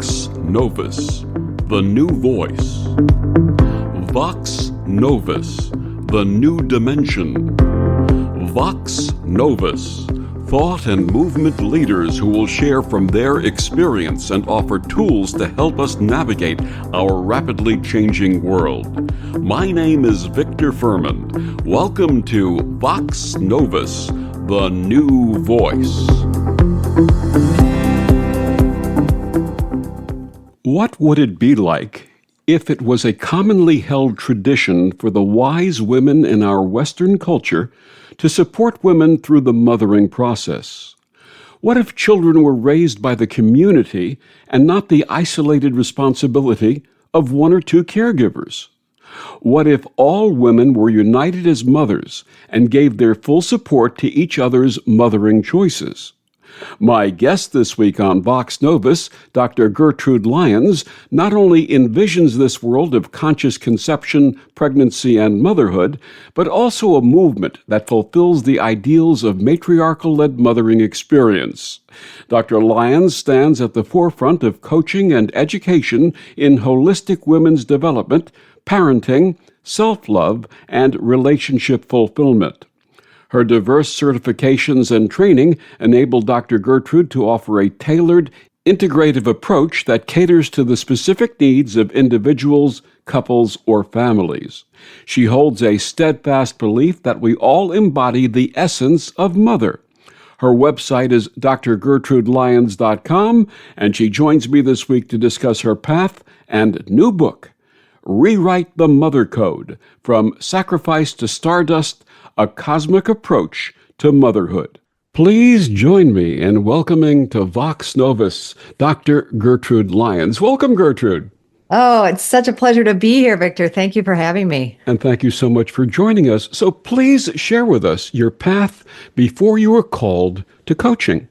Vox Novus, the new voice. Vox Novus, the new dimension. Vox Novus, thought and movement leaders who will share from their experience and offer tools to help us navigate our rapidly changing world. My name is Victor Furman. Welcome to Vox Novus, the new voice. What would it be like if it was a commonly held tradition for the wise women in our Western culture to support women through the mothering process? What if children were raised by the community and not the isolated responsibility of one or two caregivers? What if all women were united as mothers and gave their full support to each other's mothering choices? My guest this week on Vox Novus, Dr. Gertrude Lyons, not only envisions this world of conscious conception, pregnancy, and motherhood, but also a movement that fulfills the ideals of matriarchal-led mothering experience. Dr. Lyons stands at the forefront of coaching and education in holistic women's development, parenting, self-love, and relationship fulfillment. Her diverse certifications and training enable Dr. Gertrude to offer a tailored, integrative approach that caters to the specific needs of individuals, couples, or families. She holds a steadfast belief that we all embody the essence of mother. Her website is drgertrudelyons.com, and she joins me this week to discuss her path and new book, Rewrite the Mother Code, From Sacrifice to Stardust, A Cosmic Approach to Motherhood. Please join me in welcoming to Vox Novus, Dr. Gertrude Lyons. Welcome, Gertrude. Oh, it's such a pleasure to be here, Victor. Thank you for having me. And thank you so much for joining us. So please share with us your path before you were called to coaching.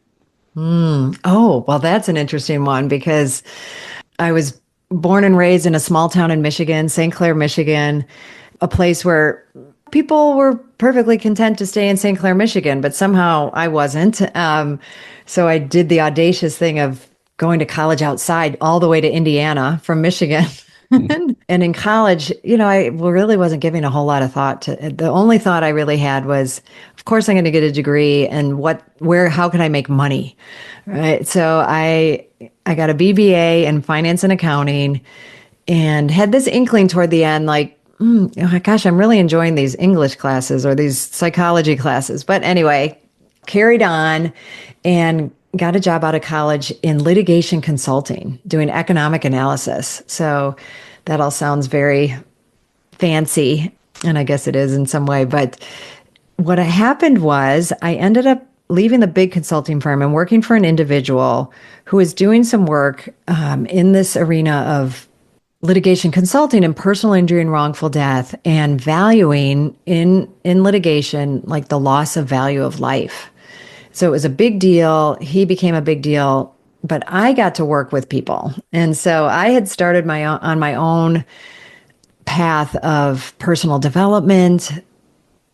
Oh, well, that's an interesting one because I was born and raised in a small town in Michigan, St. Clair, Michigan, a place where people were perfectly content to stay in St. Clair, Michigan, but somehow I wasn't. So I did the audacious thing of going to college outside all the way to Indiana from Michigan. And in college, I really wasn't giving a whole lot of thought to it. The only thought I really had was, of course, I'm going to get a degree and how can I make money? Right. So I got a BBA in finance and accounting and had this inkling toward the end, like, gosh, I'm really enjoying these English classes or these psychology classes. But anyway, carried on and got a job out of college in litigation consulting, doing economic analysis. So that all sounds very fancy, and I guess it is in some way. But what happened was I ended up leaving the big consulting firm and working for an individual who was doing some work in this arena of litigation consulting and personal injury and wrongful death, and valuing in litigation, like the loss of value of life. So it was a big deal. He became a big deal, but I got to work with people. And so I had started on my own path of personal development,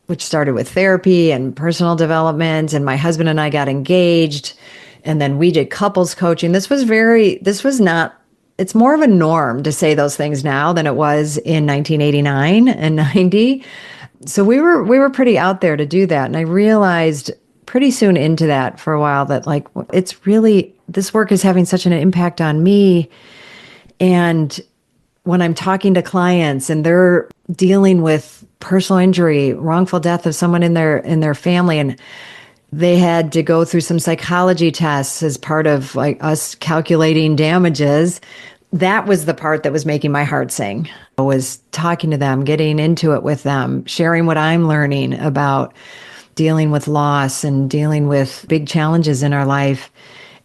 which started with therapy and personal development. And my husband and I got engaged, and then we did couples coaching. It's more of a norm to say those things now than it was in 1989 and 90. So we were pretty out there to do that. And I realized pretty soon into that for a while that this work is having such an impact on me. And when I'm talking to clients and they're dealing with personal injury, wrongful death of someone in their family, and they had to go through some psychology tests as part of us calculating damages. That was the part that was making my heart sing. I was talking to them, getting into it with them, sharing what I'm learning about dealing with loss and dealing with big challenges in our life.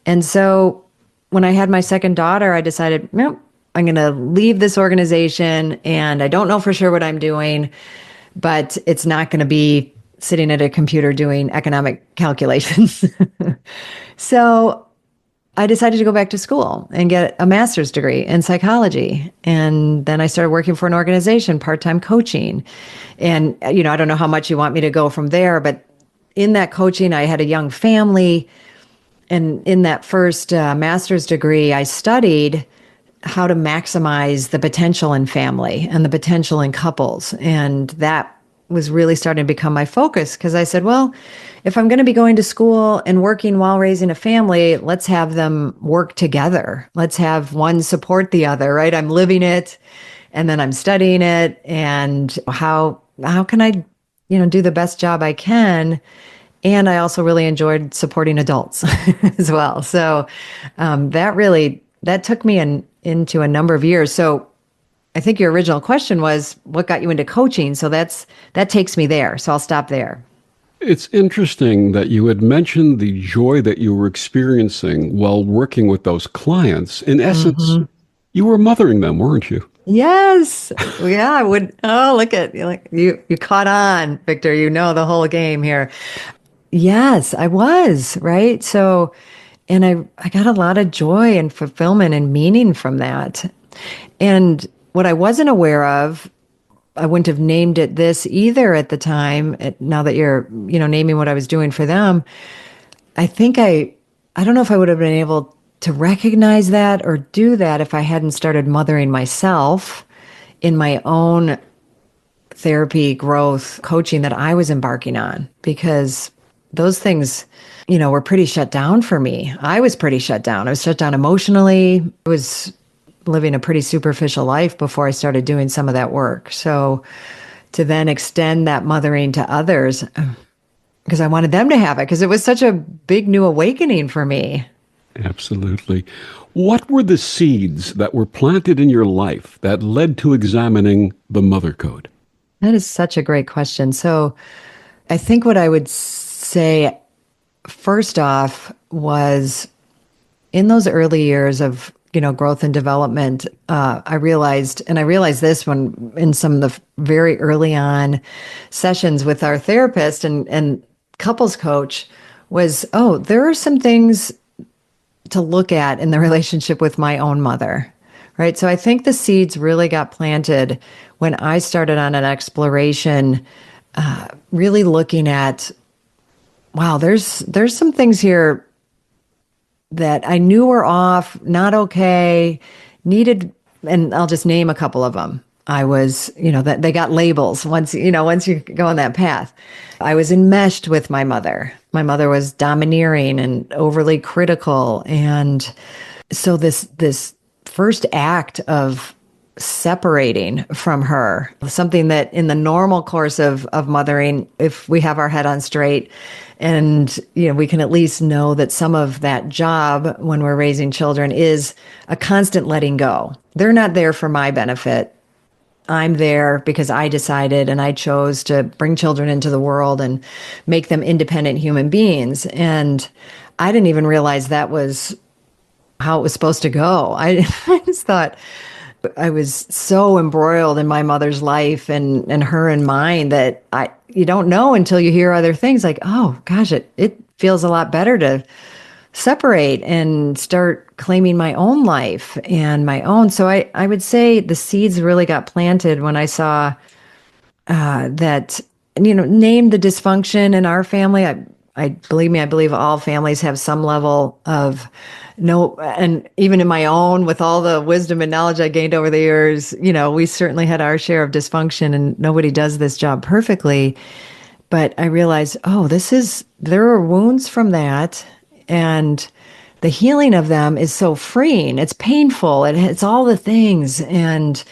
And so when I had my second daughter, I decided, nope, I'm going to leave this organization, and I don't know for sure what I'm doing, but it's not going to be sitting at a computer doing economic calculations. So I decided to go back to school and get a master's degree in psychology. And then I started working for an organization, part-time coaching. And, I don't know how much you want me to go from there, but in that coaching, I had a young family. And in that first master's degree, I studied how to maximize the potential in family and the potential in couples. And that was really starting to become my focus because I said, well, if I'm going to be going to school and working while raising a family, let's have them work together. Let's have one support the other, right? I'm living it and then I'm studying it. And how can I, do the best job I can? And I also really enjoyed supporting adults as well. So that took me into a number of years. So I think your original question was, what got you into coaching? So that takes me there. So I'll stop there. It's interesting that you had mentioned the joy that you were experiencing while working with those clients. In essence, you were mothering them, weren't you? Yes. Yeah, I would. Oh, look at you. You caught on, Victor. You know the whole game here. Yes, I was, right? So, and I got a lot of joy and fulfillment and meaning from that. And what I wasn't aware of, I wouldn't have named it this either at the time. Now that you're, naming what I was doing for them, I think I don't know if I would have been able to recognize that or do that if I hadn't started mothering myself in my own therapy, growth, coaching that I was embarking on, because those things, were pretty shut down for me. I was pretty shut down. I was shut down emotionally. I was living a pretty superficial life before I started doing some of that work. So to then extend that mothering to others, because I wanted them to have it, because it was such a big new awakening for me. Absolutely. What were the seeds that were planted in your life that led to examining the Mother Code? That is such a great question. So I think what I would say first off was in those early years of growth and development, I realized this when in some of the very early on sessions with our therapist and couples coach was, there are some things to look at in the relationship with my own mother, right? So I think the seeds really got planted when I started on an exploration, really looking at, wow, there's some things here that I knew were off, not okay, needed, and I'll just name a couple of them. I was, that they got labels once you go on that path. I was enmeshed with my mother. My mother was domineering and overly critical. And so this first act of separating from her, something that in the normal course of mothering, if we have our head on straight and, we can at least know that some of that job when we're raising children is a constant letting go. They're not there for my benefit. I'm there because I decided and I chose to bring children into the world and make them independent human beings. And I didn't even realize that was how it was supposed to go. I just thought I was so embroiled in my mother's life and her and mine that you don't know until you hear other things like, oh gosh, it feels a lot better to separate and start claiming my own life and my own. So I would say the seeds really got planted when I saw that, name the dysfunction in our family. I believe all families have some level of and even in my own, with all the wisdom and knowledge I gained over the years, we certainly had our share of dysfunction and nobody does this job perfectly. But I realized, there are wounds from that. And the healing of them is so freeing. It's painful. It's all the things. And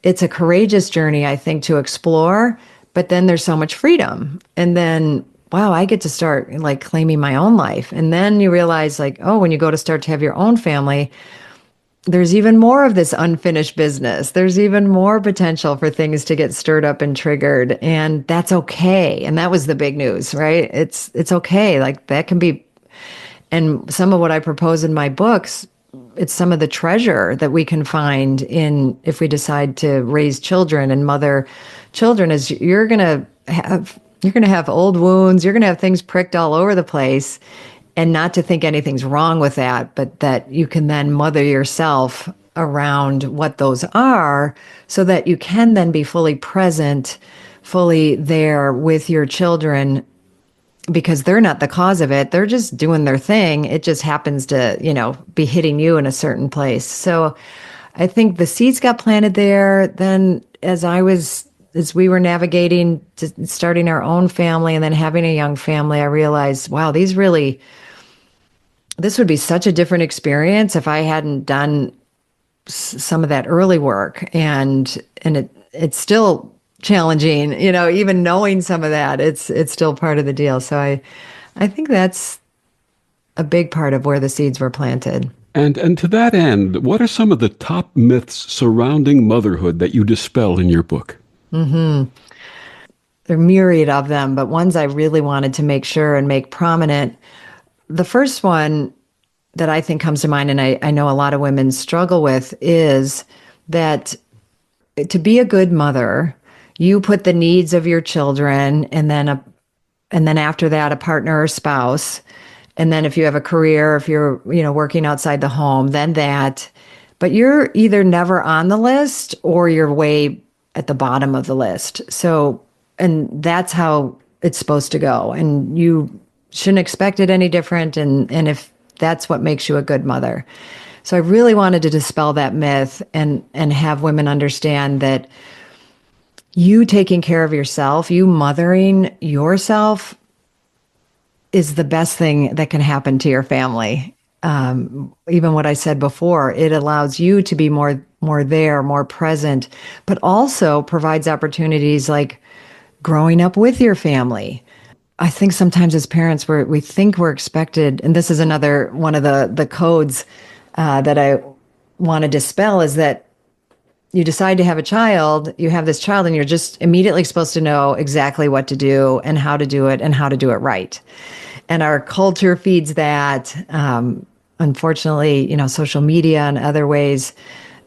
it's a courageous journey, I think, to explore. But then there's so much freedom. And then, wow, I get to start claiming my own life. And then you realize when you go to start to have your own family, there's even more of this unfinished business. There's even more potential for things to get stirred up and triggered. And that's okay. And that was the big news, right? It's okay. That can be. And some of what I propose in my books, it's some of the treasure that we can find if we decide to raise children and mother children, is you're going to have old wounds. You're going to have things pricked all over the place, and not to think anything's wrong with that, but that you can then mother yourself around what those are so that you can then be fully present, fully there with your children because they're not the cause of it. They're just doing their thing. It just happens to, be hitting you in a certain place. So I think the seeds got planted there. Then as we were navigating to starting our own family and then having a young family, I realized, wow, this would be such a different experience if I hadn't done some of that early work. And it's still challenging, even knowing some of that, it's still part of the deal. So I think that's a big part of where the seeds were planted. And to that end, what are some of the top myths surrounding motherhood that you dispel in your book? There are myriad of them, but ones I really wanted to make sure and make prominent. The first one that I think comes to mind, and I know a lot of women struggle with, is that to be a good mother, you put the needs of your children and then after that, a partner or spouse. And then if you have a career, if you're, working outside the home, then that. But you're either never on the list or you're way at the bottom of the list. So, and that's how it's supposed to go. And you shouldn't expect it any different. And if that's what makes you a good mother. So I really wanted to dispel that myth and have women understand that you taking care of yourself, you mothering yourself, is the best thing that can happen to your family. Even what I said before, it allows you to be more there, more present, but also provides opportunities like growing up with your family. I think sometimes as parents, we think we're expected, and this is another one of the codes that I want to dispel, is that you decide to have a child, you have this child, and you're just immediately supposed to know exactly what to do and how to do it right. And our culture feeds that. Unfortunately, social media and other ways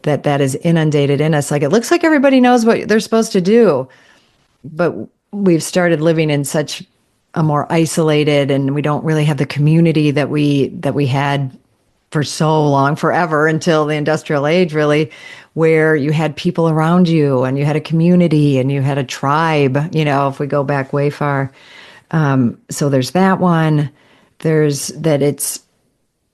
that is inundated in us. Like, it looks like everybody knows what they're supposed to do, but we've started living in such a more isolated, and we don't really have the community that we had for so long, forever, until the industrial age, really, where you had people around you and you had a community and you had a tribe, if we go back way far. So there's that one. There's that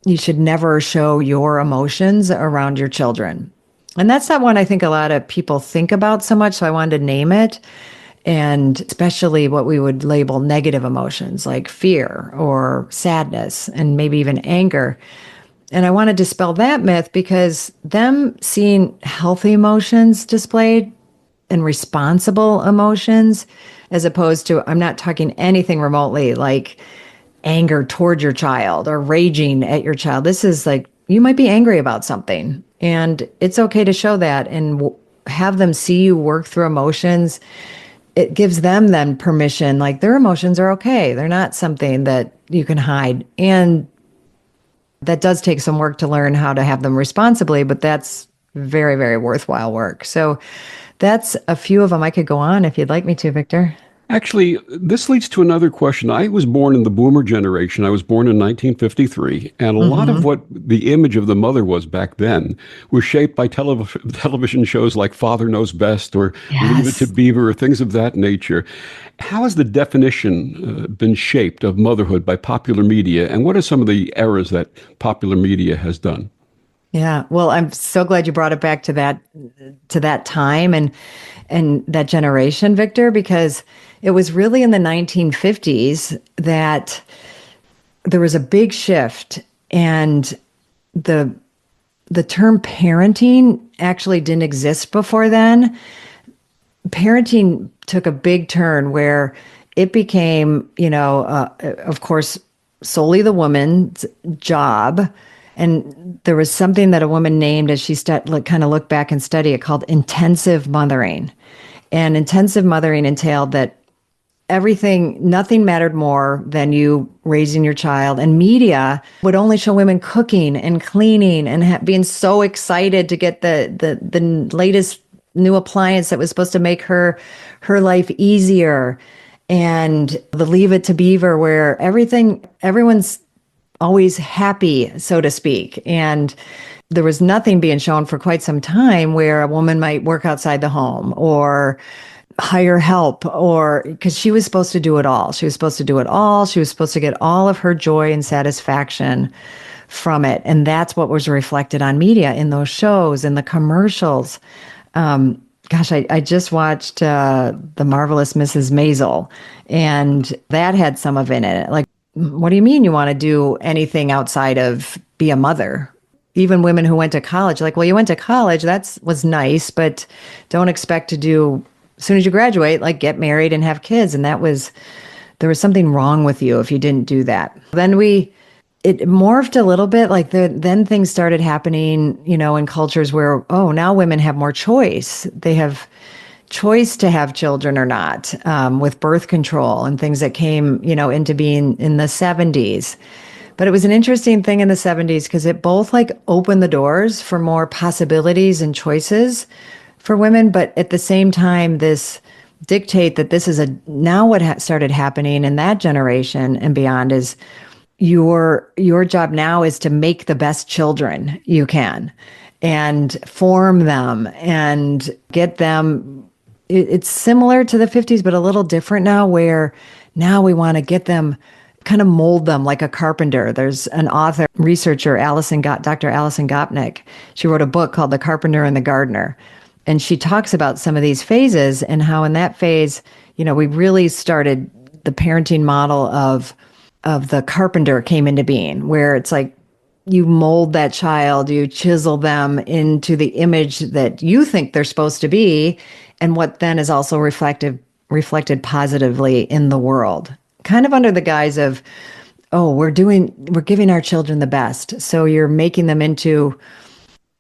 you should never show your emotions around your children. And that's not one I think a lot of people think about so much. So I wanted to name it. And especially what we would label negative emotions like fear or sadness and maybe even anger. And I want to dispel that myth, because them seeing healthy emotions displayed and responsible emotions, as opposed to, I'm not talking anything remotely like anger toward your child or raging at your child. This is like, you might be angry about something, and it's okay to show that and have them see you work through emotions. It gives them then permission, like their emotions are okay. They're not something that you can hide. And that does take some work to learn how to have them responsibly, but that's very, very worthwhile work. So that's a few of them. I could go on if you'd like me to, Victor. Actually, this leads to another question. I was born in the boomer generation. I was born in 1953, and a lot of what the image of the mother was back then was shaped by television shows like Father Knows Best or Leave It to Beaver or things of that nature. How has the definition been shaped of motherhood by popular media, and what are some of the errors that popular media has done? Yeah, well, I'm so glad you brought it back to that time and that generation, Victor, because it was really in the 1950s that there was a big shift, and the term parenting actually didn't exist before then. Parenting took a big turn where it became, of course, solely the woman's job. And there was something that a woman named, as she kind of looked back and studied it, called intensive mothering. And intensive mothering entailed that nothing mattered more than you raising your child. And media would only show women cooking and cleaning and being so excited to get the latest new appliance that was supposed to make her life easier. And the Leave It to Beaver, where everyone's always happy, so to speak. And there was nothing being shown for quite some time where a woman might work outside the home or hire help, or because she was supposed to do it all. She was supposed to do it all. She was supposed to get all of her joy and satisfaction from it. And that's what was reflected on media in those shows, in the commercials. I just watched The Marvelous Mrs. Maisel, and that had some of it in it. Like, what do you mean you want to do anything outside of be a mother? Even women who went to college, like, well, you went to college, was nice, but don't expect to do, as soon as you graduate, like get married and have kids. And there was something wrong with you if you didn't do that. Then it morphed a little bit, like then things started happening, in cultures where, oh, now women have more choice. They have choice to have children or not, with birth control and things that came, into being in the 70s. But it was an interesting thing in the 70s because it both like opened the doors for more possibilities and choices for women. But at the same time, this dictate that this is now what started happening in that generation and beyond is your job now is to make the best children you can and form them and get them. It's similar to the 50s, but a little different now, where now we want to get them, kind of mold them like a carpenter. There's an author, researcher, Dr. Alison Gopnik. She wrote a book called The Carpenter and the Gardener. And she talks about some of these phases and how in that phase, we really started the parenting model of the carpenter came into being, where it's like you mold that child, you chisel them into the image that you think they're supposed to be, and what then is also reflected positively in the world. Kind of under the guise of, oh, we're giving our children the best. So you're making them into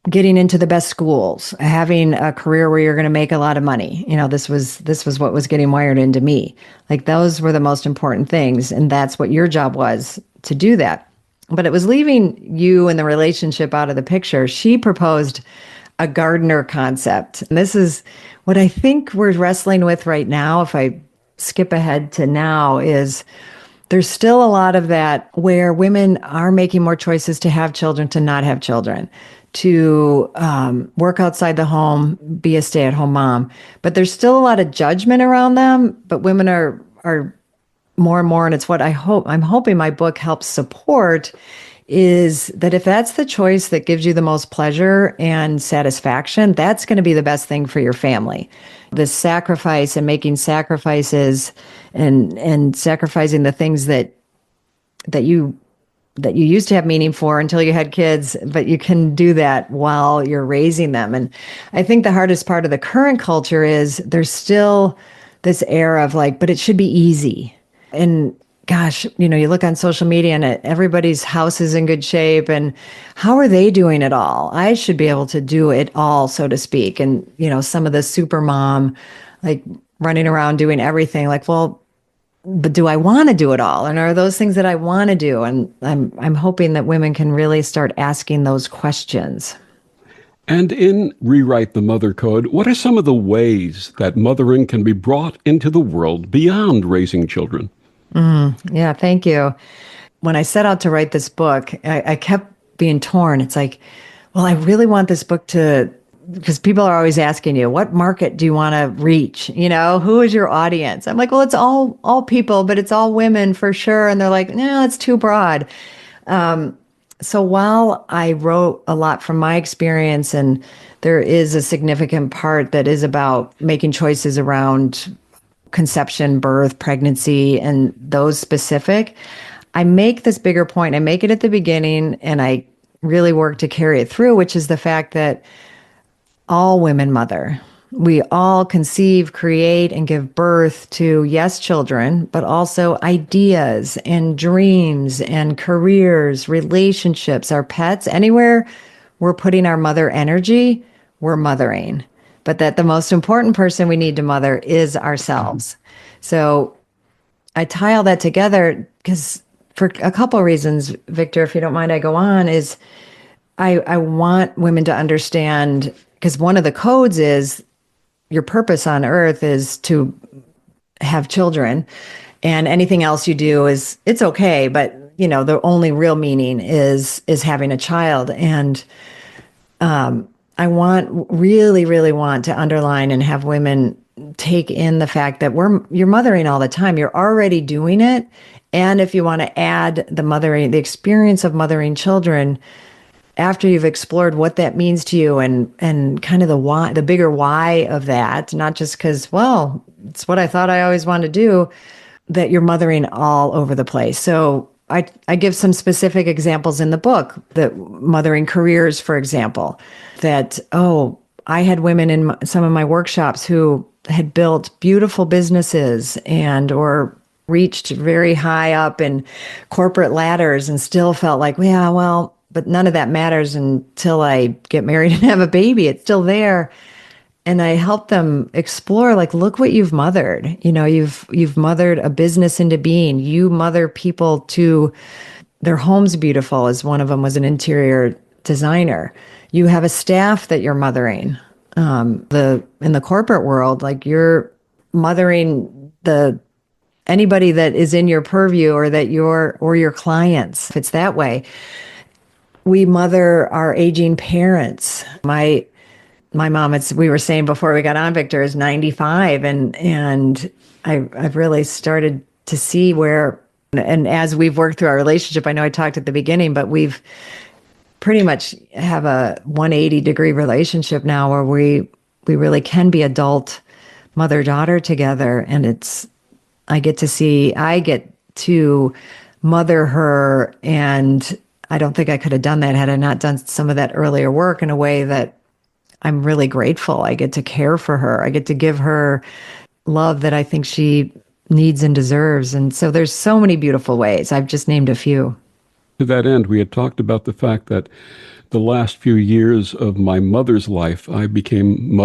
getting into the best schools, having a career where you're going to make a lot of money. This was what was getting wired into me. Like, those were the most important things. And that's what your job was, to do that. But it was leaving you and the relationship out of the picture. She proposed a gardener concept. And this is what I think we're wrestling with right now. If I skip ahead to now, is there's still a lot of that where women are making more choices to have children, to not have children, to work outside the home, be a stay-at-home mom. But there's still a lot of judgment around them, but women are more and more, and it's what I'm hoping my book helps support, is that if that's the choice that gives you the most pleasure and satisfaction, that's going to be the best thing for your family. This sacrifice and making sacrifices and sacrificing the things that you used to have meaning for until you had kids, but you can do that while you're raising them. And I think the hardest part of the current culture is there's still this air of like, but it should be easy. And gosh, you look on social media and everybody's house is in good shape, and how are they doing it all? I should be able to do it all, so to speak. And, some of the super mom, like running around doing everything, like, well, but do I want to do it all? And are those things that I want to do? And I'm hoping that women can really start asking those questions. And in Rewrite the Mother Code, what are some of the ways that mothering can be brought into the world beyond raising children? Yeah, thank you. When I set out to write this book, I kept being torn. It's like, well, I really want this book because people are always asking you, what market do you want to reach? Who is your audience? I'm like, well, it's all people, but it's all women for sure. And they're like, no, it's too broad. So while I wrote a lot from my experience, and there is a significant part that is about making choices around conception, birth, pregnancy, and those specific, I make this bigger point. I make it at the beginning, and I really work to carry it through, which is the fact that all women mother. We all conceive, create, and give birth to, yes, children, but also ideas and dreams and careers, relationships, our pets. Anywhere we're putting our mother energy, we're mothering. But that the most important person we need to mother is ourselves. So I tie all that together because for a couple of reasons, Victor, if you don't mind, I go on, is I want women to understand, because one of the codes is your purpose on earth is to have children, and anything else you do it's okay, but the only real meaning is having a child. And I really want to underline and have women take in the fact that you're mothering all the time. You're already doing it. And if you want to add the experience of mothering children, after you've explored what that means to you and kind of the bigger why of that, not just because, well, it's what I thought I always wanted to do, that you're mothering all over the place. So I give some specific examples in the book, that mothering careers, for example, that, I had women in some of my workshops who had built beautiful businesses or reached very high up in corporate ladders and still felt like, yeah, well, but none of that matters until I get married and have a baby. It's still there. And I help them explore, like, look what you've mothered. You've mothered a business into being. You mother people to their homes beautiful, as one of them was an interior designer. You have a staff that you're mothering. In the corporate world, like, you're mothering anybody that is in your purview or your clients. If it's that way, we mother our aging parents. My mom, we were saying before we got on, Victor, is 95, and I've really started to see where, and as we've worked through our relationship, I know I talked at the beginning, but we've pretty much have a 180-degree relationship now, where we really can be adult mother-daughter together, and I get to mother her, and I don't think I could have done that had I not done some of that earlier work, in a way that I'm really grateful. I get to care for her. I get to give her love that I think she needs and deserves. And so there's so many beautiful ways. I've just named a few. To that end, we had talked about the fact that the last few years of my mother's life, I became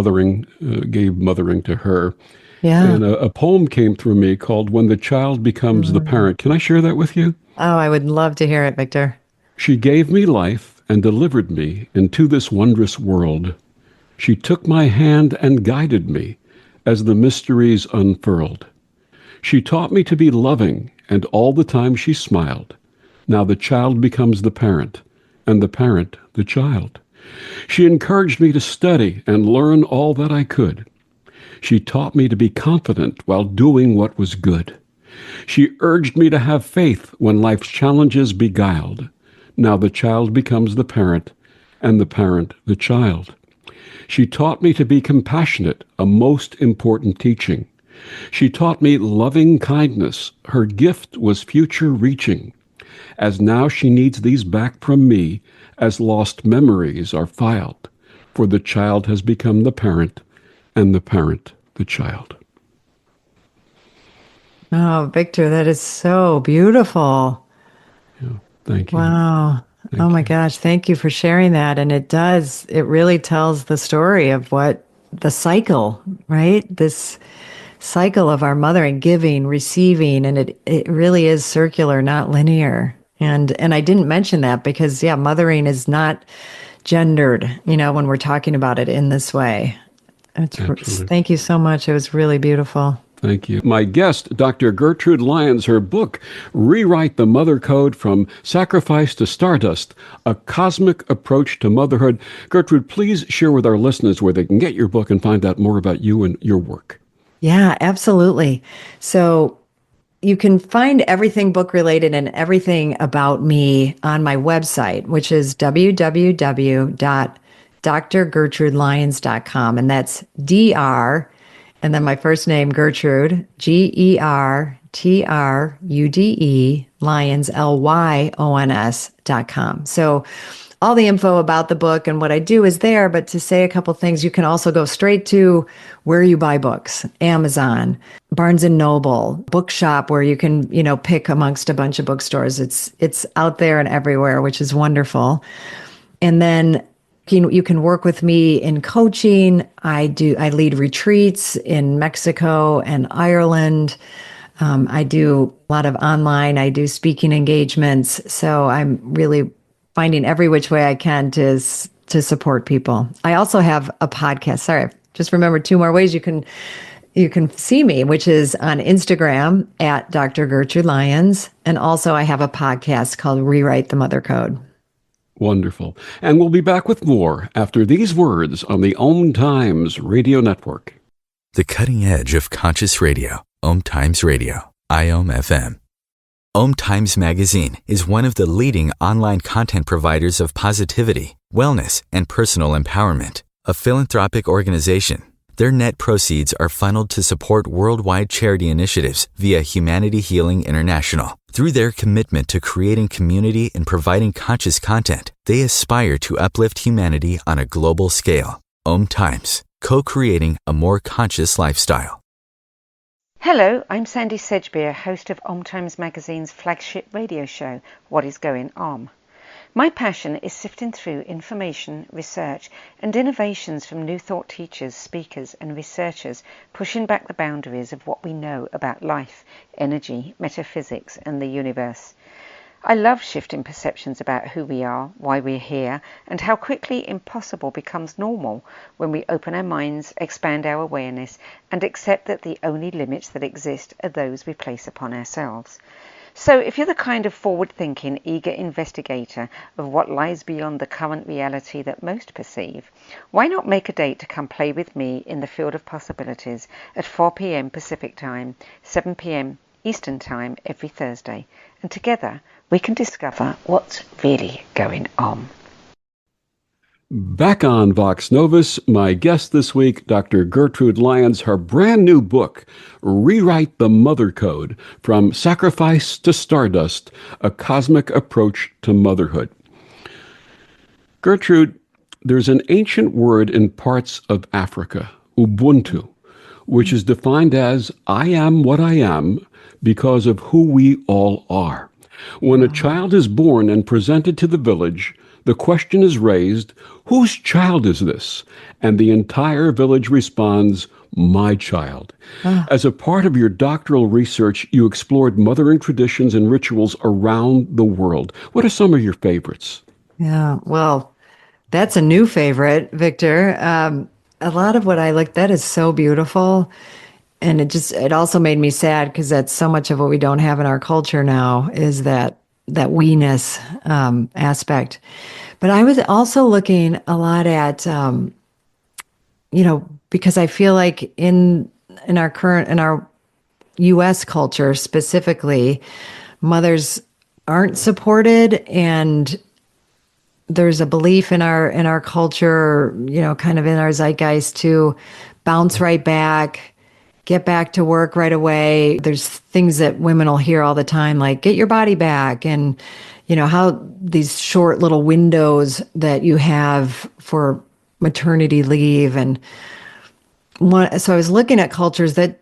gave mothering to her. Yeah. And a poem came through me called When the Child Becomes the Parent. Can I share that with you? Oh, I would love to hear it, Victor. She gave me life and delivered me into this wondrous world. She took my hand and guided me as the mysteries unfurled. She taught me to be loving, and all the time she smiled. Now the child becomes the parent, and the parent the child. She encouraged me to study and learn all that I could. She taught me to be confident while doing what was good. She urged me to have faith when life's challenges beguiled. Now the child becomes the parent, and the parent the child. She taught me to be compassionate, a most important teaching. She taught me loving kindness. Her gift was future-reaching. As now she needs these back from me, as lost memories are filed. For the child has become the parent, and the parent the child. Oh, Victor, that is so beautiful. Yeah, thank you. Wow. Oh my gosh, thank you for sharing that. And it really tells the story of what the cycle, right? This cycle of our mothering, giving, receiving, and it really is circular, not linear. And I didn't mention that because, mothering is not gendered, when we're talking about it in this way. Thank you so much. It was really beautiful. Thank you. My guest, Dr. Gertrude Lyons, her book, Rewrite the Mother Code from Sacrifice to Stardust, A Cosmic Approach to Motherhood. Gertrude, please share with our listeners where they can get your book and find out more about you and your work. Yeah, absolutely. So you can find everything book related and everything about me on my website, which is www.drgertrudelyons.com. And that's DR, and then my first name, Gertrude, GERTRUDE, Lyons, LYONS.com. So all the info about the book and what I do is there, but to say a couple things, you can also go straight to where you buy books, Amazon, Barnes & Noble, Bookshop, where you can, pick amongst a bunch of bookstores. It's out there and everywhere, which is wonderful. And then you can work with me in coaching. I lead retreats in Mexico and Ireland. I do a lot of online. I do speaking engagements. So I'm really finding every which way I can to support people. I also have a podcast. Sorry, I've just remembered two more ways you can see me, which is on Instagram at Dr. Gertrude Lyons. And also I have a podcast called Rewrite the Mother Code. Wonderful. And we'll be back with more after these words on the Om Times Radio Network. The cutting edge of conscious radio, Om Times Radio, IOM FM. Om Times Magazine is one of the leading online content providers of positivity, wellness, and personal empowerment. A philanthropic organization, their net proceeds are funneled to support worldwide charity initiatives via Humanity Healing International. Through their commitment to creating community and providing conscious content, they aspire to uplift humanity on a global scale. Om Times, co-creating a more conscious lifestyle. Hello, I'm Sandy Sedgbeer, host of Om Times Magazine's flagship radio show, What is Going Om. My passion is sifting through information, research, and innovations from new thought teachers, speakers, and researchers pushing back the boundaries of what we know about life, energy, metaphysics, and the universe. I love shifting perceptions about who we are, why we're here, and how quickly impossible becomes normal when we open our minds, expand our awareness, and accept that the only limits that exist are those we place upon ourselves. So if you're the kind of forward-thinking, eager investigator of what lies beyond the current reality that most perceive, why not make a date to come play with me in the field of possibilities at 4 p.m. Pacific Time, 7 p.m. Eastern Time every Thursday, and together we can discover what's really going on. Back on Vox Novus, my guest this week, Dr. Gertrude Lyons, her brand new book, Rewrite the Mother Code, From Sacrifice to Stardust, A Cosmic Approach to Motherhood. Gertrude, there's an ancient word in parts of Africa, Ubuntu, which is defined as, I am what I am because of who we all are. When a child is born and presented to the village, the question is raised, whose child is this? And the entire village responds, my child. As a part of your doctoral research, you explored mothering traditions and rituals around the world. What are some of your favorites? Yeah, well, that's a new favorite, Victor. A lot of what I looked, that is so beautiful. And it also made me sad because that's so much of what we don't have in our culture now is that we-ness aspect. But I was also looking a lot at, because I feel like in our U.S. culture specifically, mothers aren't supported, and there's a belief in our culture, kind of in our zeitgeist to bounce right back, get back to work right away. There's things that women will hear all the time, like get your body back, and how these short little windows that you have for maternity leave. And so I was looking at cultures that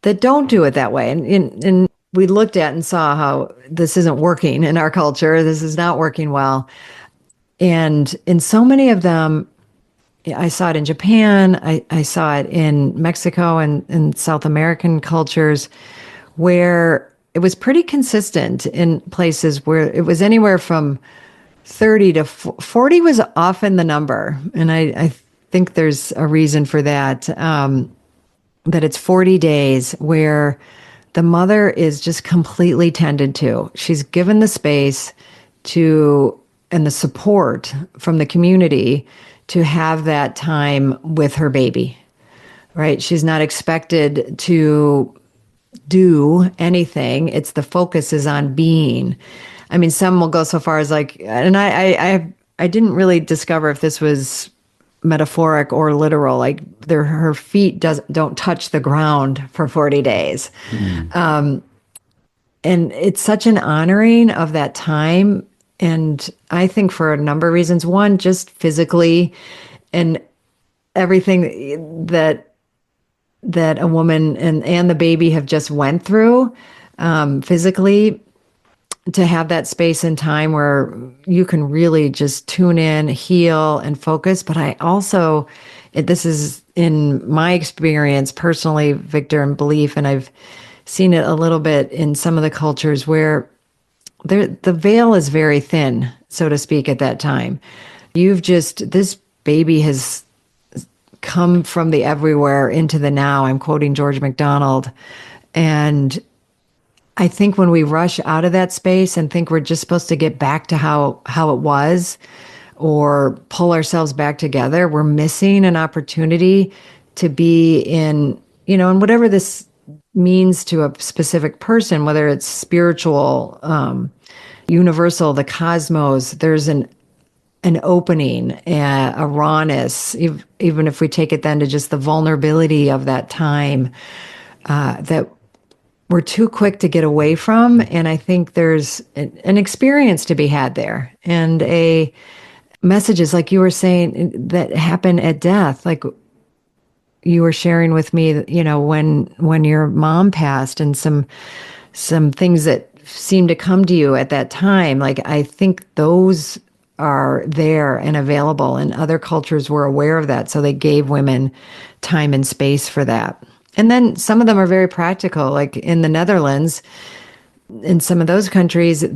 don't do it that way. And we looked at and saw how this isn't working in our culture. This is not working well. And in so many of them, I saw it in Japan, I saw it in Mexico and in South American cultures where it was pretty consistent in places where it was anywhere from 30 to 40 was often the number. And I think there's a reason for that, that it's 40 days where the mother is just completely tended to. She's given the space and the support from the community to have that time with her baby, right? She's not expected to do anything. It's the focus is on being. I mean, some will go so far as like, and I didn't really discover if this was metaphoric or literal, like her feet don't touch the ground for 40 days. And it's such an honoring of that time. And I think for a number of reasons, one, just physically and everything that a woman and the baby have just went through physically, to have that space and time where you can really just tune in, heal, and focus. But I also, this is in my experience personally, Victor, and belief, and I've seen it a little bit in some of the cultures where the veil is very thin, so to speak, at that time. This baby has come from the everywhere into the now. I'm quoting George MacDonald. And I think when we rush out of that space and think we're just supposed to get back to how it was or pull ourselves back together, we're missing an opportunity to be in, and whatever this means to a specific person, whether it's spiritual, universal, the cosmos, there's an opening, a rawness, even if we take it then to just the vulnerability of that time, that we're too quick to get away from. And I think there's an experience to be had there, and a messages like you were saying that happen at death, like you were sharing with me, when your mom passed, and some things that seemed to come to you at that time. Like, I think those are there and available, and other cultures were aware of that, so they gave women time and space for that. And then some of them are very practical, like in the Netherlands, in some of those countries, it's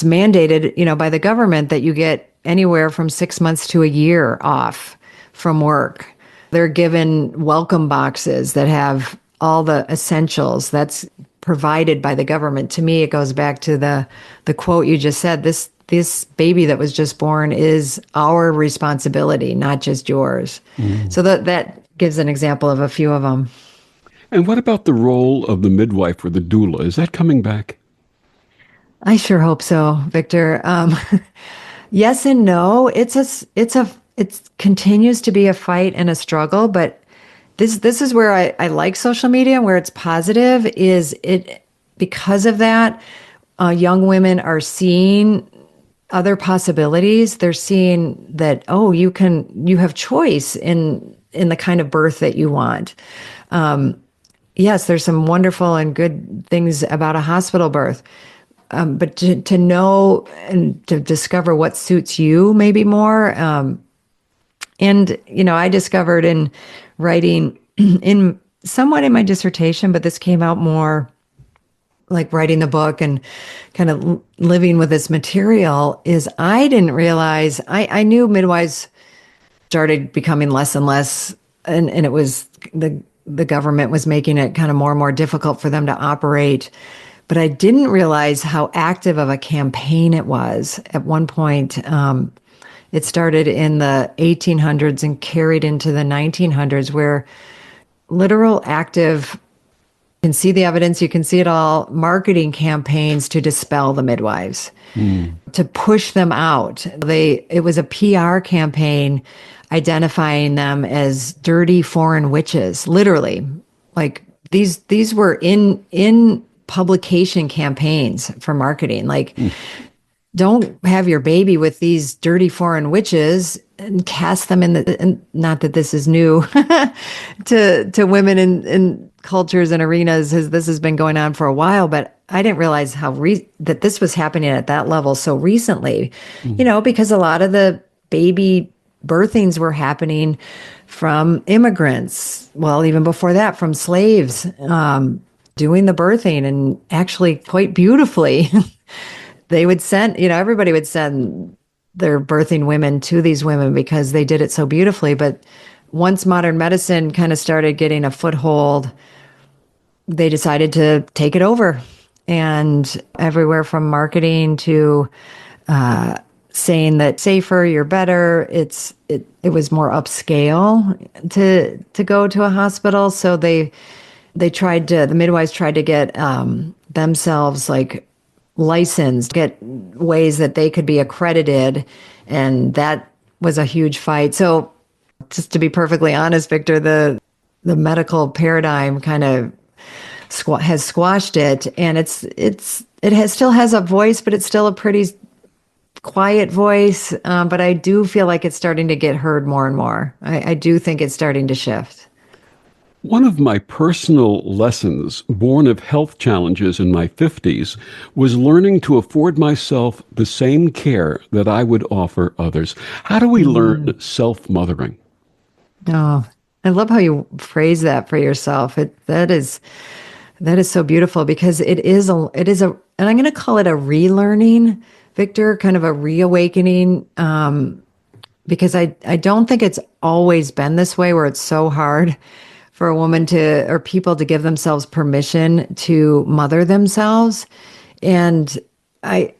mandated, by the government that you get anywhere from 6 months to a year off from work. They're given welcome boxes that have all the essentials. That's provided by the government. To me, it goes back to the quote you just said. This baby that was just born is our responsibility, not just yours. So that gives an example of a few of them. And what about the role of the midwife or the doula? Is that coming back? I sure hope so, Victor. Yes and no. It continues to be a fight and a struggle, but this is where I like social media, and where it's positive is it, because of that, young women are seeing other possibilities. They're seeing that, you have choice in the kind of birth that you want. Yes, there's some wonderful and good things about a hospital birth. But to know and to discover what suits you maybe more. And, I discovered in writing somewhat in my dissertation, but this came out more like writing the book and kind of living with this material, is I didn't realize, I knew midwives started becoming less and less, and it was the government was making it kind of more and more difficult for them to operate. But I didn't realize how active of a campaign it was. At one point, it started in the 1800s and carried into the 1900s, where literal active, you can see the evidence, you can see it all, marketing campaigns to dispel the midwives, to push them out. It was a PR campaign identifying them as dirty foreign witches, literally. Like these were in publication campaigns for marketing. Like, don't have your baby with these dirty foreign witches and cast them in and not that this is new to women in cultures and arenas, as this has been going on for a while, but I didn't realize how that this was happening at that level so recently, because a lot of the baby birthings were happening from immigrants. Well, even before that, from slaves, doing the birthing, and actually quite beautifully. They would send, everybody would send their birthing women to these women because they did it so beautifully. But once modern medicine kind of started getting a foothold, they decided to take it over. And everywhere from marketing to saying that safer, you're better, it was more upscale to go to a hospital. So the midwives tried to get themselves like licensed, get ways that they could be accredited, and that was a huge fight. So just to be perfectly honest, Victor, the medical paradigm kind of has squashed it, and still has a voice, but it's still a pretty quiet voice. But I do feel like it's starting to get heard more and more. I do think it's starting to shift. One of my personal lessons, born of health challenges in my 50s, was learning to afford myself the same care that I would offer others. How do we learn self-mothering? Oh, I love how you phrase that for yourself. That is so beautiful, because it is a, and I'm going to call it a relearning, Victor, kind of a reawakening, because I don't think it's always been this way, where it's so hard for a woman or people to give themselves permission to mother themselves. And I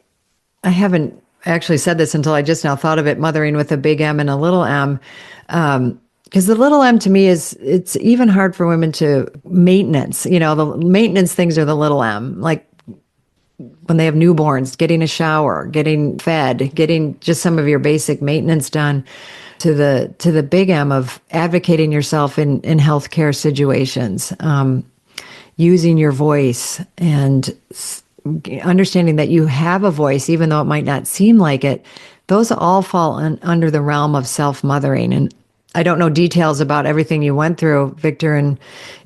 haven't actually said this until I just now thought of it, mothering with a big M and a little m. because the little m to me it's even hard for women to maintenance. The maintenance things are the little m, like when they have newborns, getting a shower, getting fed, getting just some of your basic maintenance done, to the big M of advocating yourself in healthcare situations, using your voice and understanding that you have a voice, even though it might not seem like it. Those all fall under the realm of self-mothering. And I don't know details about everything you went through, Victor,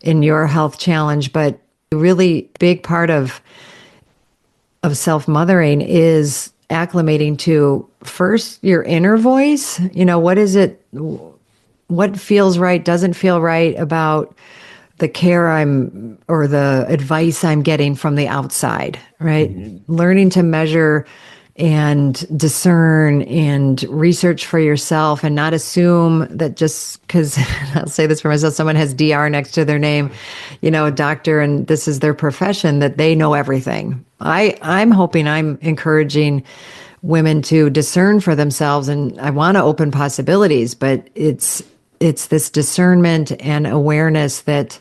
in your health challenge, but a really big part of self-mothering is acclimating to first your inner voice. What is it? What feels right, doesn't feel right about the care or the advice I'm getting from the outside, right? Mm-hmm. Learning to measure and discern and research for yourself, and not assume that just because, I'll say this for myself, someone has DR next to their name, a doctor, and this is their profession, that they know everything. I'm hoping I'm encouraging women to discern for themselves, and I want to open possibilities, but it's this discernment and awareness that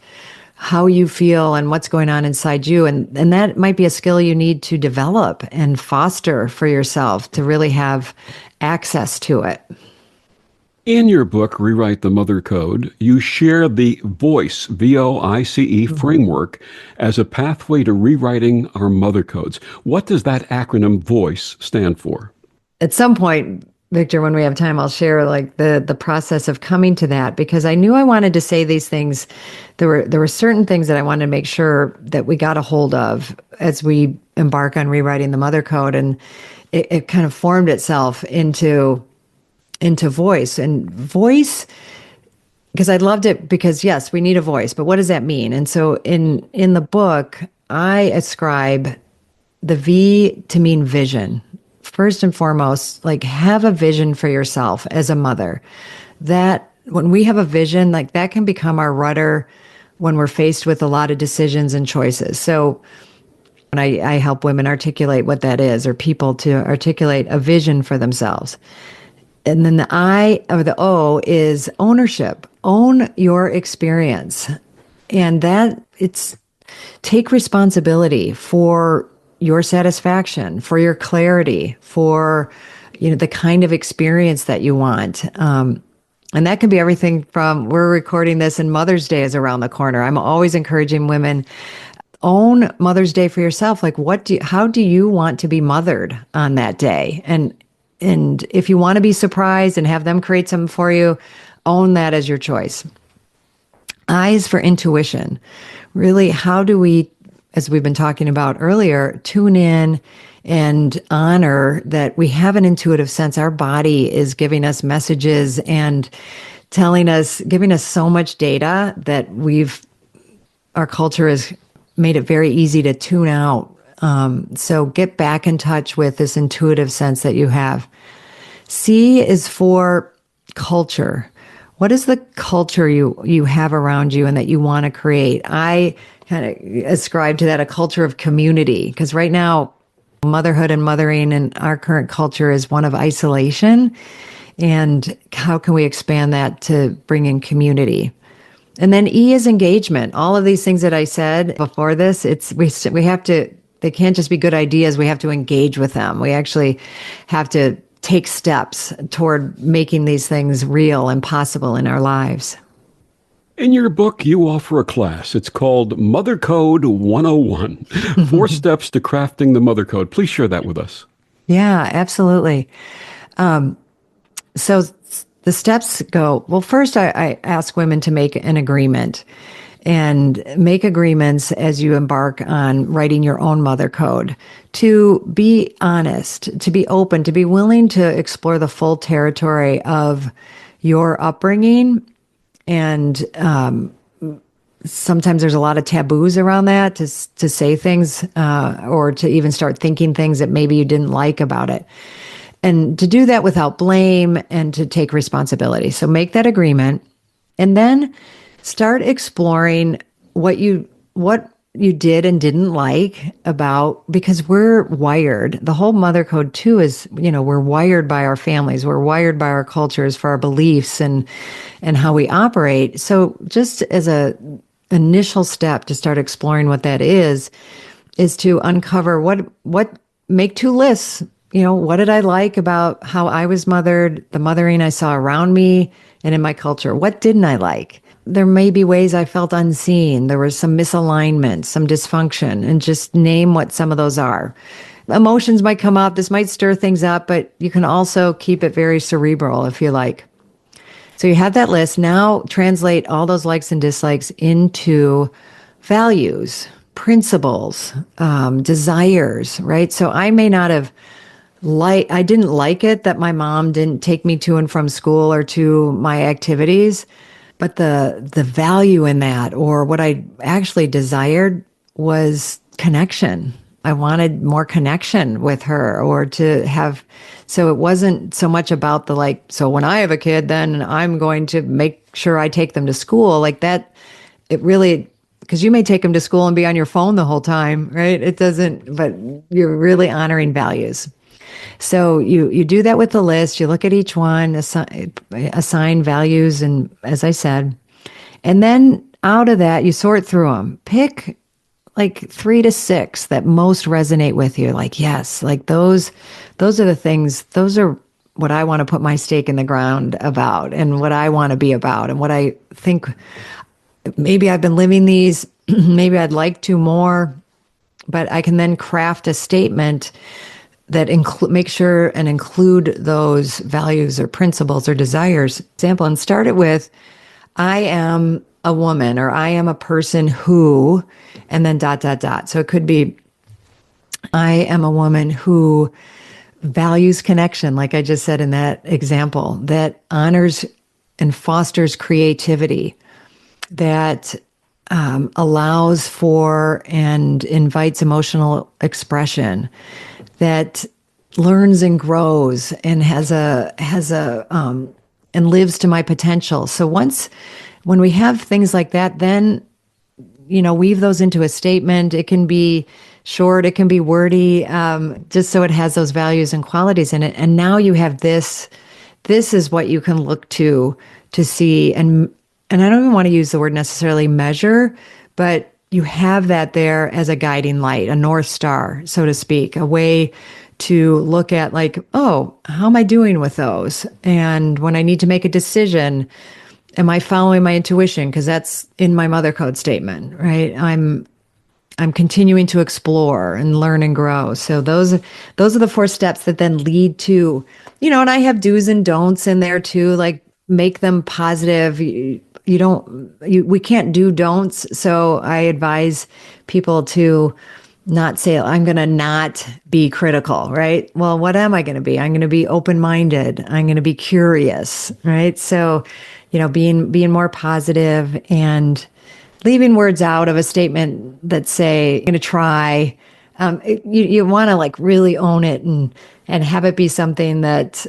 how you feel and what's going on inside you. And that might be a skill you need to develop and foster for yourself to really have access to it. In your book, Rewrite the Mother Code, you share the VOICE, VOICE framework as a pathway to rewriting our mother codes. What does that acronym VOICE stand for? At some point, Victor, when we have time, I'll share like the process of coming to that, because I knew I wanted to say these things. There were certain things that I wanted to make sure that we got a hold of as we embark on rewriting the mother code, and it kind of formed itself into voice. And voice, because I loved it, because yes, we need a voice, but what does that mean? And so in the book, I ascribe the V to mean vision. First and foremost, like, have a vision for yourself as a mother. That when we have a vision, like, that can become our rudder when we're faced with a lot of decisions and choices. So when I help women articulate what that is, or people to articulate a vision for themselves. And then the I, or the O, is ownership. Own your experience. And that it's take responsibility for your satisfaction, for your clarity, for the kind of experience that you want. And that can be everything from, we're recording this and Mother's Day is around the corner. I'm always encouraging women, own Mother's Day for yourself. Like, how do you want to be mothered on that day? And if you want to be surprised and have them create something for you, own that as your choice. I is for intuition. Really, how do we, as we've been talking about earlier, tune in and honor that we have an intuitive sense. Our body is giving us messages and giving us so much data that our culture has made it very easy to tune out. So get back in touch with this intuitive sense that you have. C is for culture. What is the culture you have around you and that you want to create? I kind of ascribe to that a culture of community, because right now, motherhood and mothering in our current culture is one of isolation. And how can we expand that to bring in community? And then E is engagement. All of these things that I said before this, we have to, they can't just be good ideas. We have to engage with them. We actually have to take steps toward making these things real and possible in our lives. In your book, you offer a class. It's called Mother Code 101, 4 Steps to Crafting the Mother Code. Please share that with us. Yeah, absolutely. So the steps go, well, first I ask women to make an agreement, and make agreements as you embark on writing your own mother code, to be honest, to be open, to be willing to explore the full territory of your upbringing. And sometimes there's a lot of taboos around that, to say things or to even start thinking things that maybe you didn't like about it. And to do that without blame and to take responsibility. So make that agreement, and then start exploring what you did and didn't like about, because we're wired. The whole mother code too is, we're wired by our families. We're wired by our cultures for our beliefs and how we operate. So just as a initial step to start exploring what that is to uncover what make two lists. What did I like about how I was mothered, the mothering I saw around me and in my culture? What didn't I like? There may be ways I felt unseen. There was some misalignment, some dysfunction, and just name what some of those are. Emotions might come up. This might stir things up, but you can also keep it very cerebral if you like. So you have that list. Now translate all those likes and dislikes into values, principles, desires, right? So I may not have I didn't like it that my mom didn't take me to and from school or to my activities. But the value in that, or what I actually desired, was connection. I wanted more connection with her, or to have, so it wasn't so much about so when I have a kid, then I'm going to make sure I take them to school like that. It really, because you may take them to school and be on your phone the whole time, right? It doesn't, but you're really honoring values. So you do that with the list. You look at each one, assign values, and as I said, and then out of that, you sort through them. Pick 3 to 6 that most resonate with you. Yes, those are the things. Those are what I want to put my stake in the ground about, and what I want to be about, and what I think. Maybe I've been living these. Maybe I'd like to more, but I can then craft a statement that make sure and include those values or principles or desires. Example, and start it with, I am a woman, or I am a person who, and then ... So it could be, I am a woman who values connection, like I just said in that example, that honors and fosters creativity, that allows for and invites emotional expression, that learns and grows and and lives to my potential. So when we have things like that, then, weave those into a statement. It can be short, it can be wordy, just so it has those values and qualities in it. And now you have this is what you can look to see. And I don't even want to use the word necessarily measure, but you have that there as a guiding light, a North Star, so to speak, a way to look at how am I doing with those? And when I need to make a decision, am I following my intuition? Because that's in my mother code statement, right? I'm continuing to explore and learn and grow. So those are the 4 steps that then lead to, and I have do's and don'ts in there too, make them positive. We can't do don'ts. So I advise people to not say, I'm going to not be critical, right? Well, what am I going to be? I'm going to be open-minded. I'm going to be curious, right? So, being more positive and leaving words out of a statement that say, I'm going to try. You want to really own it and have it be something that,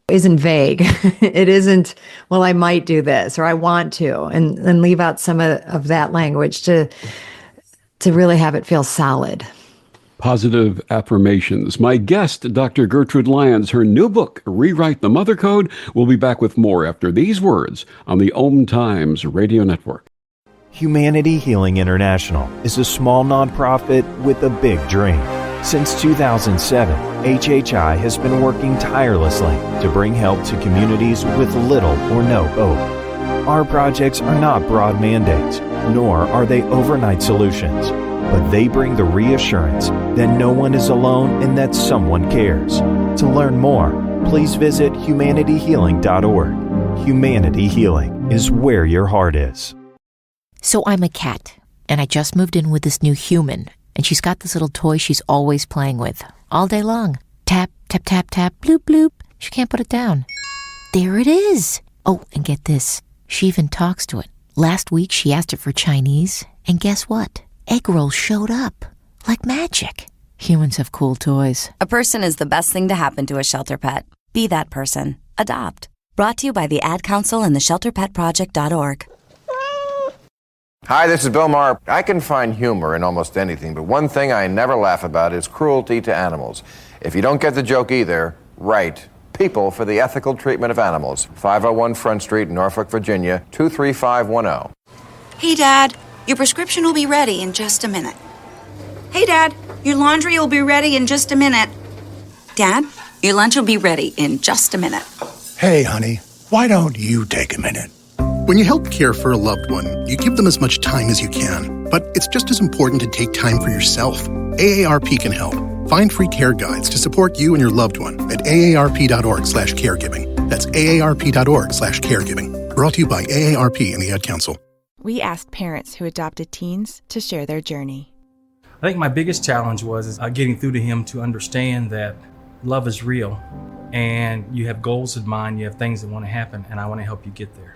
isn't vague. It isn't, well, I might do this, or I want to, and leave out some of that language to really have it feel solid. Positive affirmations. My guest, Dr. Gertrude Lyons, her new book, Rewrite the Mother Code. We'll be back with more after these words on the Om Times Radio Network. Humanity Healing International is a small nonprofit with a big dream. Since 2007, HHI has been working tirelessly to bring help to communities with little or no hope. Our projects are not broad mandates, nor are they overnight solutions, but they bring the reassurance that no one is alone and that someone cares. To learn more, please visit humanityhealing.org. Humanity Healing is where your heart is. So I'm a cat, and I just moved in with this new human, and she's got this little toy she's always playing with, all day long. Tap, tap, tap, tap, bloop, bloop. She can't put it down. There it is. Oh, and get this. She even talks to it. Last week, she asked it for Chinese, and guess what? Egg rolls showed up. Like magic. Humans have cool toys. A person is the best thing to happen to a shelter pet. Be that person. Adopt. Brought to you by the Ad Council and the ShelterPetProject.org. Hi, this is Bill Maher. I can find humor in almost anything, but one thing I never laugh about is cruelty to animals. If you don't get the joke either, write People for the Ethical Treatment of Animals, 501 Front Street, Norfolk, Virginia, 23510. Hey, Dad, your prescription will be ready in just a minute. Hey, Dad, your laundry will be ready in just a minute. Dad, your lunch will be ready in just a minute. Hey, honey, why don't you take a minute? When you help care for a loved one, you give them as much time as you can. But it's just as important to take time for yourself. AARP can help. Find free care guides to support you and your loved one at aarp.org/caregiving. That's aarp.org/caregiving. Brought to you by AARP and the Ad Council. We asked parents who adopted teens to share their journey. I think my biggest challenge was getting through to him to understand that love is real and you have goals in mind, you have things that want to happen, and I want to help you get there.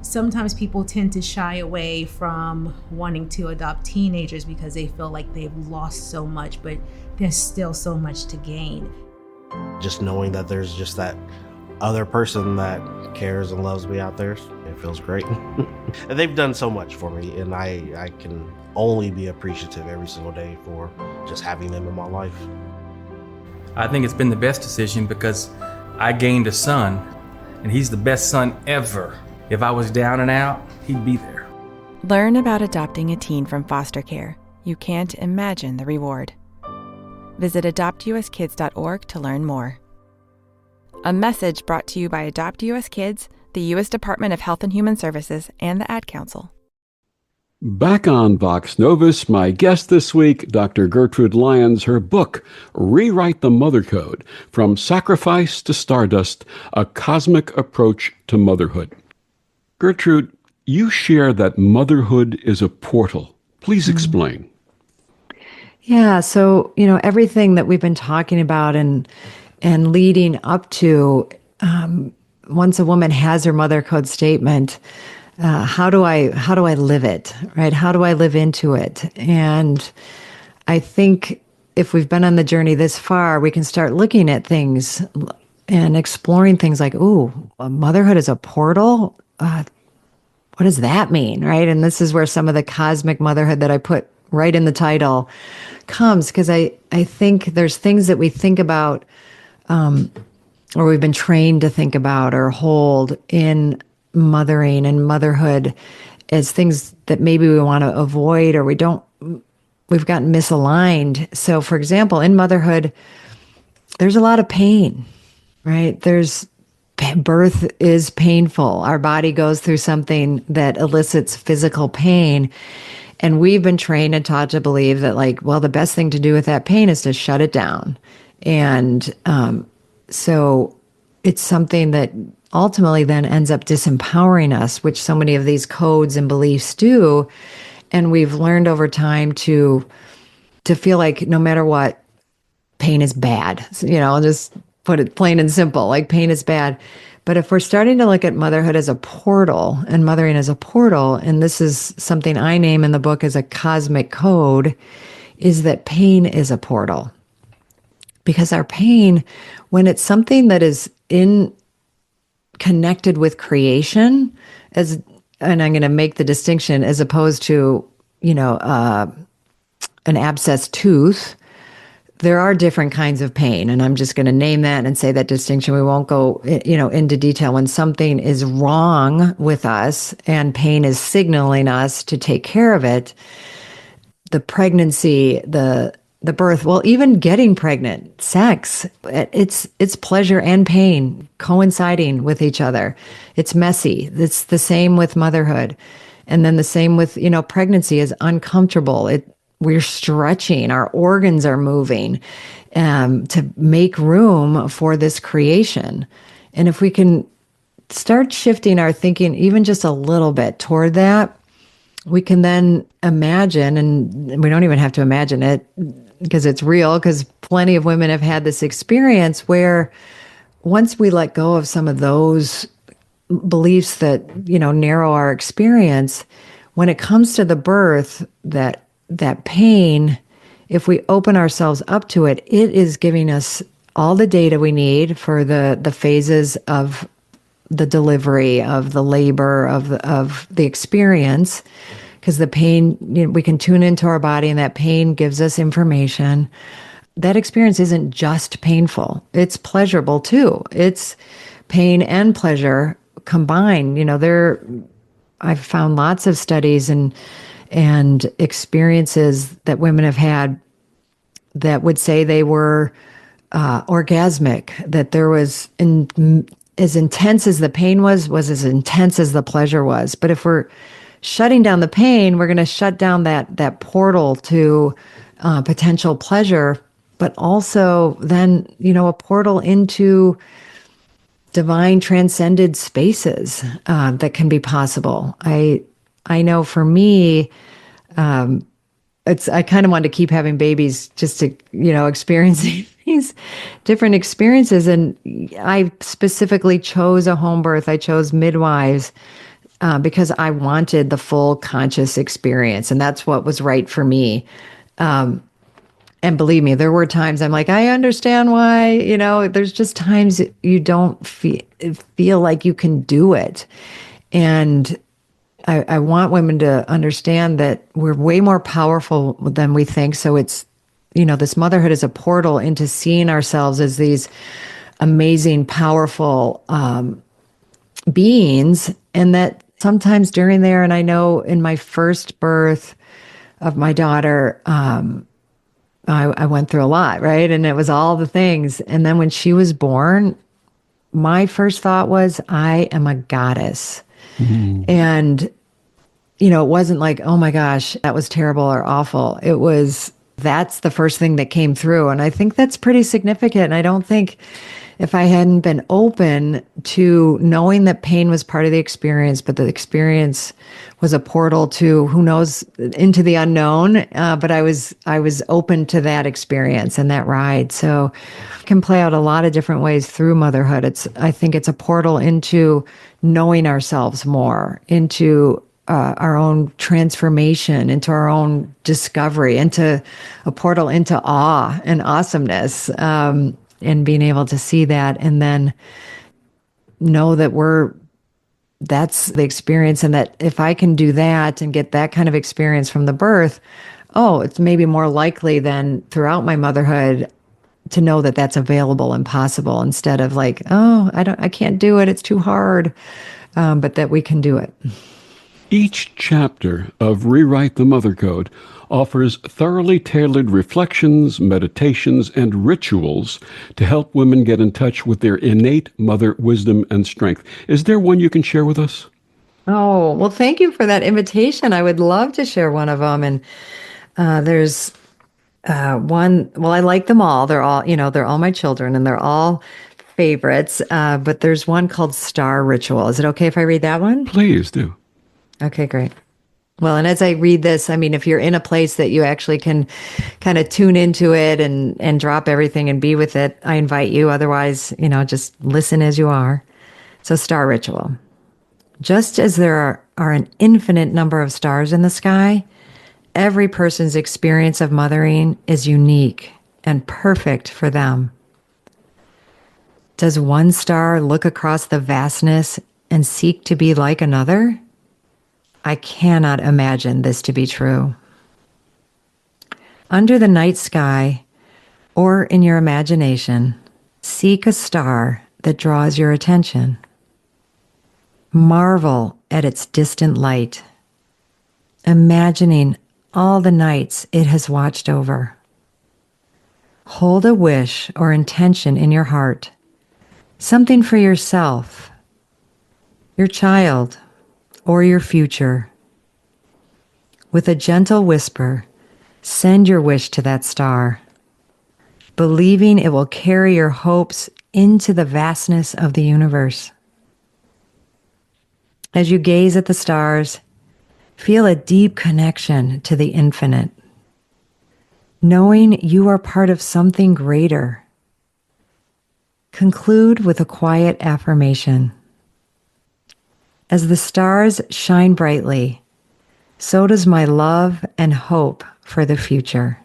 Sometimes people tend to shy away from wanting to adopt teenagers because they feel like they've lost so much, but there's still so much to gain. Just knowing that there's just that other person that cares and loves me out there, it feels great. And they've done so much for me, and I can only be appreciative every single day for just having them in my life. I think it's been the best decision because I gained a son, and he's the best son ever. If I was down and out, he'd be there. Learn about adopting a teen from foster care. You can't imagine the reward. Visit adoptuskids.org to learn more. A message brought to you by Adopt US Kids, the U.S. Department of Health and Human Services, and the Ad Council. Back on Vox Novus, my guest this week, Dr. Gertrude Lyons, her book, Rewrite the Mother Code, From Sacrifice to Stardust, A Cosmic Approach to Motherhood. Gertrude, you share that motherhood is a portal. Please explain. Yeah, so, everything that we've been talking about and leading up to, once a woman has her mother code statement, how do I live it, right? How do I live into it? And I think if we've been on the journey this far, we can start looking at things and exploring things like, motherhood is a portal? What does that mean, right? And this is where some of the cosmic motherhood that I put right in the title comes, because I think there's things that we think about, or we've been trained to think about or hold in mothering and motherhood as things that maybe we want to avoid, or we've gotten misaligned. So, for example, in motherhood, there's a lot of pain, right? Birth is painful. Our body goes through something that elicits physical pain. And we've been trained and taught to believe that, the best thing to do with that pain is to shut it down. And so it's something that ultimately then ends up disempowering us, which so many of these codes and beliefs do. And we've learned over time to feel like no matter what, pain is bad. So, I'll just put it plain and simple, pain is bad. But if we're starting to look at motherhood as a portal and mothering as a portal, and this is something I name in the book as a cosmic code, is that pain is a portal. Because our pain, when it's something that is connected with creation, and I'm going to make the distinction as opposed to, an abscessed tooth, there are different kinds of pain, and I'm just going to name that and say that distinction. We won't go, into detail. When something is wrong with us and pain is signaling us to take care of it, the pregnancy, the birth, well, even getting pregnant, sex, it's pleasure and pain coinciding with each other. It's messy. It's the same with motherhood. And then the same with, pregnancy is uncomfortable. We're stretching, our organs are moving to make room for this creation. And if we can start shifting our thinking even just a little bit toward that, we can then imagine, and we don't even have to imagine it because it's real, because plenty of women have had this experience where once we let go of some of those beliefs that, narrow our experience, when it comes to the birth, that pain, if we open ourselves up to it, it is giving us all the data we need for the phases of the delivery, of the labor, of the experience. because the pain, we can tune into our body and that pain gives us information. That experience isn't just painful. It's pleasurable too. It's pain and pleasure combined. I've found lots of studies and experiences that women have had that would say they were orgasmic, that there was as intense as the pain was as intense as the pleasure was. But if we're shutting down the pain, we're going to shut down that portal to potential pleasure, but also then, a portal into divine transcended spaces that can be possible. I know for me, I kind of wanted to keep having babies just to, experiencing these different experiences. And I specifically chose a home birth. I chose midwives because I wanted the full conscious experience. And that's what was right for me. And believe me, there were times I'm like, I understand why, there's just times you don't feel like you can do it. And I want women to understand that we're way more powerful than we think. So it's, this motherhood is a portal into seeing ourselves as these amazing, powerful beings. And that sometimes during there, and I know in my first birth of my daughter, I went through a lot, right? And it was all the things. And then when she was born, my first thought was, I am a goddess. Mm-hmm. And, it wasn't like, oh my gosh, that was terrible or awful. It was, that's the first thing that came through. And I think that's pretty significant. And I don't think if I hadn't been open to knowing that pain was part of the experience, but the experience was a portal to, who knows, into the unknown. But I was open to that experience and that ride. So it can play out a lot of different ways through motherhood. I think it's a portal into knowing ourselves more, into our own transformation, into our own discovery, into a portal into awe and awesomeness, and being able to see that and then know that that's the experience, and that if I can do that and get that kind of experience from the birth, it's maybe more likely than throughout my motherhood to know that that's available and possible, instead of like, I can't do it, it's too hard, but that we can do it. Each chapter of Rewrite the Mother Code offers thoroughly tailored reflections, meditations, and rituals to help women get in touch with their innate mother wisdom and strength. Is there one you can share with us? Oh, well, thank you for that invitation. I would love to share one of them. And there's one, well, I like them all. They're all my children and they're all favorites. But there's one called Star Ritual. Is it okay if I read that one? Please do. Okay, great. Well, and as I read this, if you're in a place that you actually can kind of tune into it and drop everything and be with it, I invite you. Otherwise, just listen as you are. So, Star Ritual. Just as there are an infinite number of stars in the sky, every person's experience of mothering is unique and perfect for them. Does one star look across the vastness and seek to be like another? I cannot imagine this to be true. Under the night sky, or in your imagination, seek a star that draws your attention. Marvel at its distant light, imagining all the nights it has watched over. Hold a wish or intention in your heart, something for yourself, your child, or your future. With a gentle whisper, send your wish to that star, believing it will carry your hopes into the vastness of the universe. As you gaze at the stars, feel a deep connection to the infinite, knowing you are part of something greater. Conclude with a quiet affirmation. As the stars shine brightly, so does my love and hope for the future.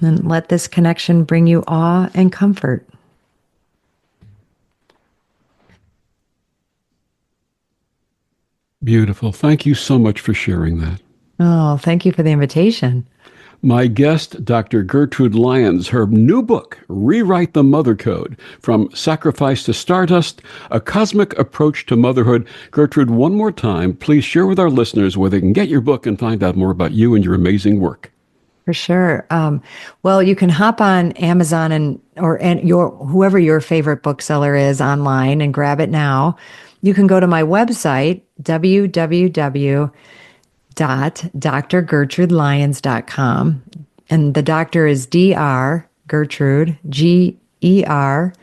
And let this connection bring you awe and comfort. Beautiful. Thank you so much for sharing that. Oh, thank you for the invitation. My guest, Dr. Gertrude Lyons, her new book, Rewrite the Mother Code, From Sacrifice to Stardust, A Cosmic Approach to Motherhood. Gertrude, one more time, please share with our listeners where they can get your book and find out more about you and your amazing work. For sure. Well, you can hop on Amazon and whoever your favorite bookseller is online and grab it now. You can go to my website, www.drgertrudelyons.com. And the doctor is Dr. Gertrude, Gertrude,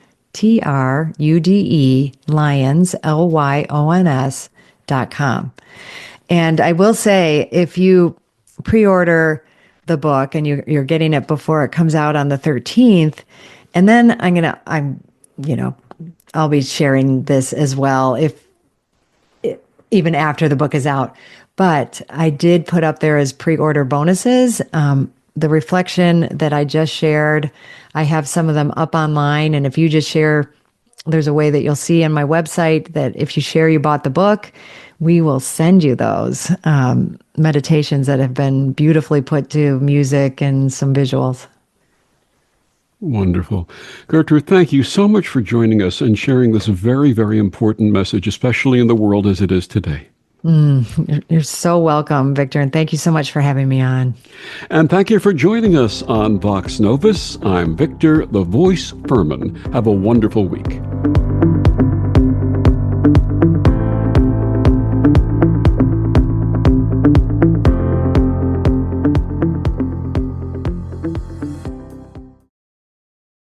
Lyons, Lyons.com. And I will say, if you pre-order the book and you're getting it before it comes out on the 13th, and then I'll be sharing this as well even after the book is out. But I did put up there as pre-order bonuses. The reflection that I just shared, I have some of them up online. And if you just share, there's a way that you'll see on my website that if you share you bought the book, we will send you those meditations that have been beautifully put to music and some visuals. Wonderful. Gertrude, thank you so much for joining us and sharing this very, very important message, especially in the world as it is today. You're so welcome, Victor, and thank you so much for having me on. And thank you for joining us on Vox Novus. I'm Victor, the Voice Furman. Have a wonderful week.